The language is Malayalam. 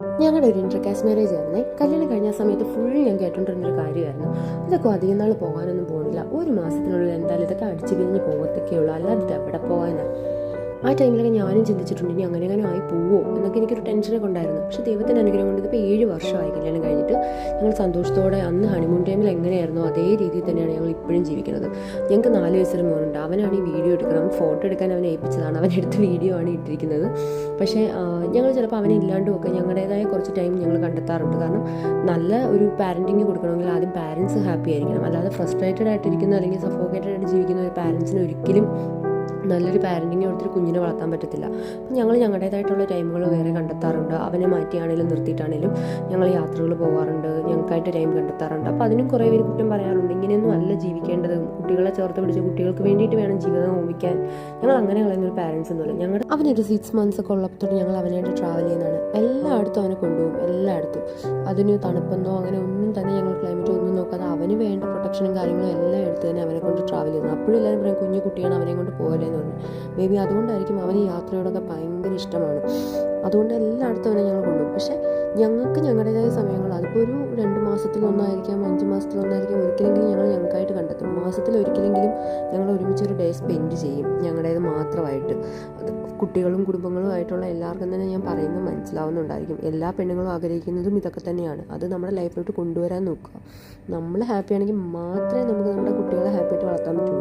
ഞങ്ങളുടെ ഒരു ഇന്റർ കാസ്റ്റ് മാരേജ് ആയിരുന്നേ. കല്യാണം കഴിഞ്ഞ സമയത്ത് ഫുൾ ഞാൻ കേട്ടോണ്ടിരുന്നൊരു കാര്യമായിരുന്നു. ഇതൊക്കെ അധികം നാൾ പോകാനൊന്നും പോകുന്നില്ല, ഒരു മാസത്തിനുള്ളിൽ എന്തായാലും ഇതൊക്കെ അടിച്ചു പിരിഞ്ഞ് പോകത്തൊക്കെ ഉള്ളൂ, അല്ലാതെ ഇത് എവിടെ പോകാനാണ്. ആ ടൈമിലൊക്കെ ഞാനും ചിന്തിച്ചിട്ടുണ്ട്, ഇനി അങ്ങനെ അങ്ങനെ ആയി പോവോ എന്നൊക്കെ എനിക്കൊരു ടെൻഷനൊക്കെ ഉണ്ടായിരുന്നു. പക്ഷേ ദൈവത്തിൻ്റെ അനുഗ്രഹം കൊണ്ട് ഇതിപ്പോൾ 7 വർഷമായി കല്യാണം കഴിഞ്ഞിട്ട്. ഞങ്ങൾ സന്തോഷത്തോടെ അന്ന് ഹണിമൂൺ ടൈമിൽ എങ്ങനെയായിരുന്നോ അതേ രീതിയിൽ തന്നെയാണ് ഞങ്ങൾ ഇപ്പോഴും ജീവിക്കുന്നത്. ഞങ്ങൾക്ക് 4 വയസ്സൊരു മോനുണ്ട്. അവനാണ് ഈ വീഡിയോ എടുക്കണം, അവൻ ഫോട്ടോ എടുക്കാൻ അവനെ ഏൽപ്പിച്ചതാണ്, അവൻ എടുത്ത വീഡിയോ ആണ് ഇട്ടിരിക്കുന്നത്. പക്ഷേ ഞങ്ങൾ ചിലപ്പോൾ അവനെ ഇല്ലാണ്ടും ഒക്കെ ഞങ്ങളുടേതായ കുറച്ച് ടൈം ഞങ്ങൾ കണ്ടെത്താറുണ്ട്. കാരണം നല്ല ഒരു പാരൻറ്റിങ് കൊടുക്കണമെങ്കിൽ ആദ്യം പാരൻസ് ഹാപ്പി ആയിരിക്കണം. അല്ലാതെ ഫ്രസ്ട്രേറ്റഡ് ആയിട്ടിരിക്കുന്ന അല്ലെങ്കിൽ സഫോക്കേറ്റഡ് ആയിട്ട് ജീവിക്കുന്ന ഒരു പാരൻസിന് ഒരിക്കലും നല്ലൊരു പാരൻറ്റിങ് കൊടുത്തിട്ട് കുഞ്ഞിനെ വളർത്താൻ പറ്റത്തില്ല. അപ്പം ഞങ്ങൾ ഞങ്ങളുടേതായിട്ടുള്ള ടൈമുകൾ വേറെ കണ്ടെത്താറുണ്ട്. അവനെ മാറ്റിയാണെങ്കിലും നിർത്തിയിട്ടാണെങ്കിലും ഞങ്ങൾ യാത്രകൾ പോകാറുണ്ട്, ഞങ്ങൾക്കായിട്ട് ടൈം കണ്ടെത്താറുണ്ട്. അപ്പോൾ അതിനും കുറേ പേര് കുറ്റം പറയാറുണ്ട്, ഇങ്ങനെയൊന്നും അല്ല ജീവിക്കേണ്ടത്, കുട്ടികളെ ചേർത്ത് പിടിച്ച് കുട്ടികൾക്ക് വേണ്ടിയിട്ട് വേണം ജീവിതം ഓമിക്കാൻ. ഞങ്ങൾ അങ്ങനെ കളയുന്നൊരു പാരൻസ് ഒന്നുമില്ല. ഞങ്ങളുടെ അവനൊരു 6 months ഒക്കെ ഉള്ളപ്പോൾ ഞങ്ങൾ അവനായിട്ട് ട്രാവൽ ചെയ്യുന്നതാണ്. എല്ലായിടത്തും അവനെ കൊണ്ടുപോകും, എല്ലായിടത്തും. അതിന് തണുപ്പെന്നോ അങ്ങനെ ഒന്നും തന്നെ ഞങ്ങൾ ക്ലൈമറ്റ് ഒന്നും നോക്കാതെ അവന് വേണ്ട പ്രൊട്ടക്ഷനും കാര്യങ്ങളും എല്ലാം എടുത്ത് തന്നെ അവനെ കൊണ്ട് ട്രാവൽ ചെയ്യുന്നത്. അപ്പോഴും എല്ലാവരും പറയും കുഞ്ഞു കുട്ടിയാണ്, അവനെ കൊണ്ട് പോകലെന്ന് പറഞ്ഞു. മേ ബി അതുകൊണ്ടായിരിക്കും അവന് യാത്രയോടൊക്കെ ഭയങ്കര ഇഷ്ടമാണ്. അതുകൊണ്ട് എല്ലായിടത്തും അവനെ ഞങ്ങൾ കൊണ്ടുപോകും. പക്ഷേ ഞങ്ങൾക്ക് ഞങ്ങളുടേതായ സമയങ്ങൾ, അതിപ്പോൾ ഒരു 2 മാസത്തിലൊന്നായിരിക്കാം, 5 മാസത്തിലൊന്നായിരിക്കാം, ഒരിക്കലെങ്കിലും ഞങ്ങൾ ഞങ്ങൾക്കായിട്ട് കണ്ടെത്തും. മാസത്തിൽ ഒരിക്കലെങ്കിലും ഞങ്ങൾ ഒരുമിച്ചൊരു ഡേ സ്പെൻഡ് ചെയ്യും, ഞങ്ങളുടേത് മാത്രമായിട്ട്. അത് കുട്ടികളും കുടുംബങ്ങളും ആയിട്ടുള്ള എല്ലാവർക്കും തന്നെ ഞാൻ പറയുന്നത് മനസ്സിലാവുന്നുണ്ടായിരിക്കും. എല്ലാ പെണ്ണുങ്ങളും ആഗ്രഹിക്കുന്നതും ഇതൊക്കെ തന്നെയാണ്. അത് നമ്മുടെ ലൈഫിലോട്ട് കൊണ്ടുവരാൻ നോക്കുക. നമ്മൾ ഹാപ്പി ആണെങ്കിൽ മാത്രമേ നമുക്ക് നമ്മുടെ കുട്ടികളെ ഹാപ്പി ആയിട്ട് വളർത്താൻ പറ്റുള്ളൂ.